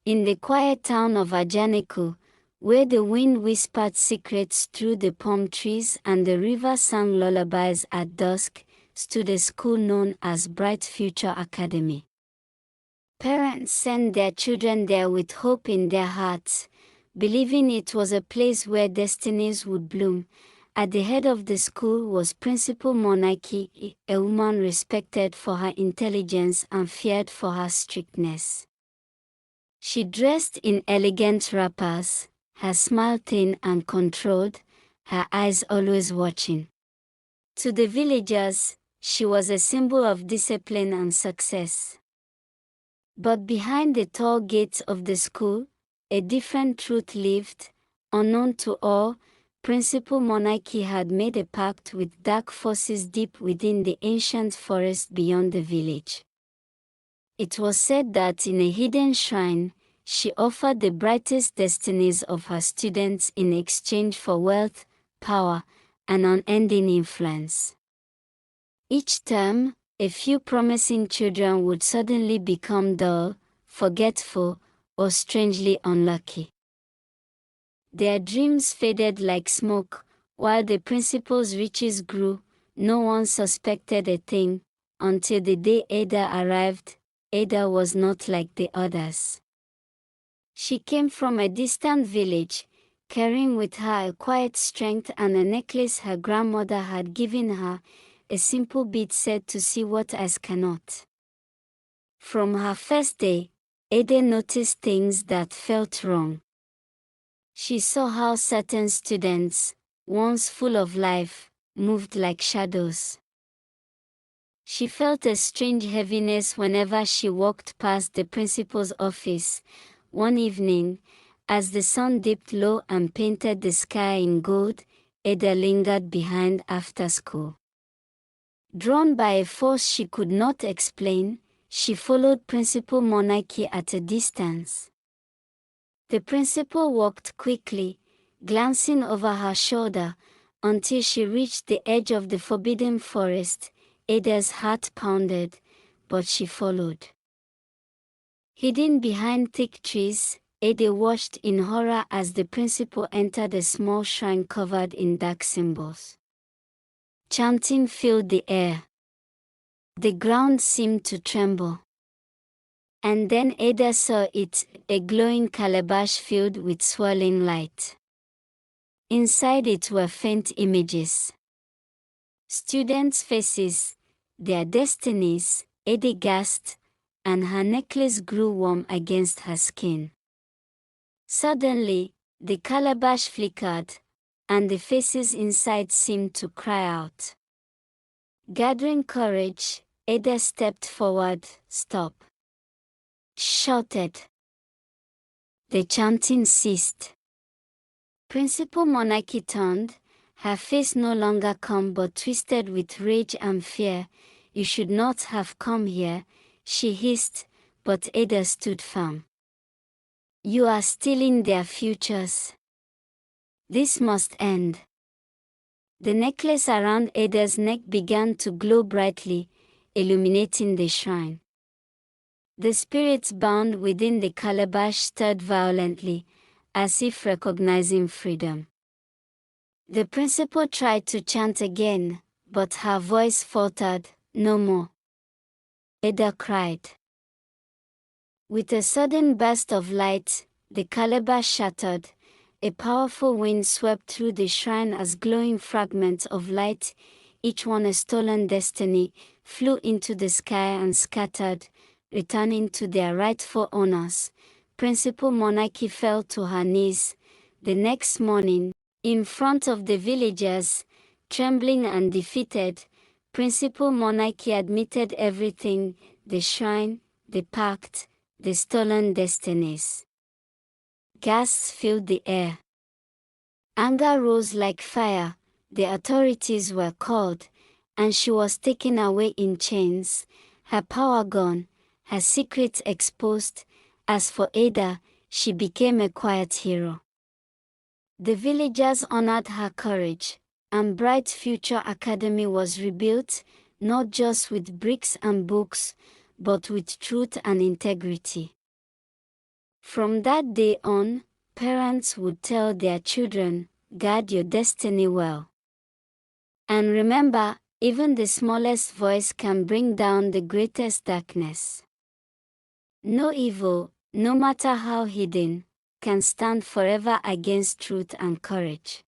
In the quiet town of Ajanaku, where the wind whispered secrets through the palm trees and the river sang lullabies at dusk, stood a school known as Bright Future Academy. Parents sent their children there with hope in their hearts, believing it was a place where destinies would bloom. At the head of the school was Principal Morenike, a woman respected for her intelligence and feared for her strictness. She dressed in elegant wrappers, her smile thin and controlled, her eyes always watching. To the villagers, she was a symbol of discipline and success. But behind the tall gates of the school, a different truth lived, unknown to all. Principal Morenike had made a pact with dark forces deep within the ancient forest beyond the village. It was said that in a hidden shrine, she offered the brightest destinies of her students in exchange for wealth, power, and unending influence. Each term, a few promising children would suddenly become dull, forgetful, or strangely unlucky. Their dreams faded like smoke, while the principal's riches grew. No one suspected a thing, until the day Ada arrived. Ada was not like the others. She came from a distant village, carrying with her a quiet strength and a necklace her grandmother had given her, a simple bead said to see what eyes cannot. From her first day, Ada noticed things that felt wrong. She saw how certain students, once full of life, moved like shadows. She felt a strange heaviness whenever she walked past the principal's office. One evening, as the sun dipped low and painted the sky in gold, Ada lingered behind after school. Drawn by a force she could not explain, she followed Principal Morenike at a distance. The principal walked quickly, glancing over her shoulder, until she reached the edge of the forbidden forest. Ada's heart pounded, but she followed. Hidden behind thick trees, Ada watched in horror as the principal entered a small shrine covered in dark symbols. Chanting filled the air. The ground seemed to tremble. And then Ada saw it, a glowing calabash filled with swirling light. Inside it were faint images. Students' faces, their destinies. Ada gasped, and her necklace grew warm against her skin. Suddenly, the calabash flickered, and the faces inside seemed to cry out. Gathering courage, Ada stepped forward. "Stop!" shouted. The chanting ceased. Principal Morenike turned, her face no longer calm but twisted with rage and fear. "You should not have come here," she hissed, but Ada stood firm. "You are stealing their futures. This must end." The necklace around Ada's neck began to glow brightly, illuminating the shrine. The spirits bound within the calabash stirred violently, as if recognizing freedom. The principal tried to chant again, but her voice faltered. "No more," Ada cried. With a sudden burst of light, the calabash shattered. A powerful wind swept through the shrine as glowing fragments of light, each one a stolen destiny, flew into the sky and scattered, returning to their rightful owners. Principal Morenike fell to her knees. The next morning, in front of the villagers, trembling and defeated, Principal Morenike admitted everything: the shrine, the pact, the stolen destinies. Gasps filled the air. Anger rose like fire. The authorities were called, and she was taken away in chains, her power gone, her secrets exposed. As for Ada, she became a quiet hero. The villagers honored her courage, and Bright Future Academy was rebuilt, not just with bricks and books, but with truth and integrity. From that day on, parents would tell their children, guard your destiny well. And remember, even the smallest voice can bring down the greatest darkness. No evil, no matter how hidden, can stand forever against truth and courage.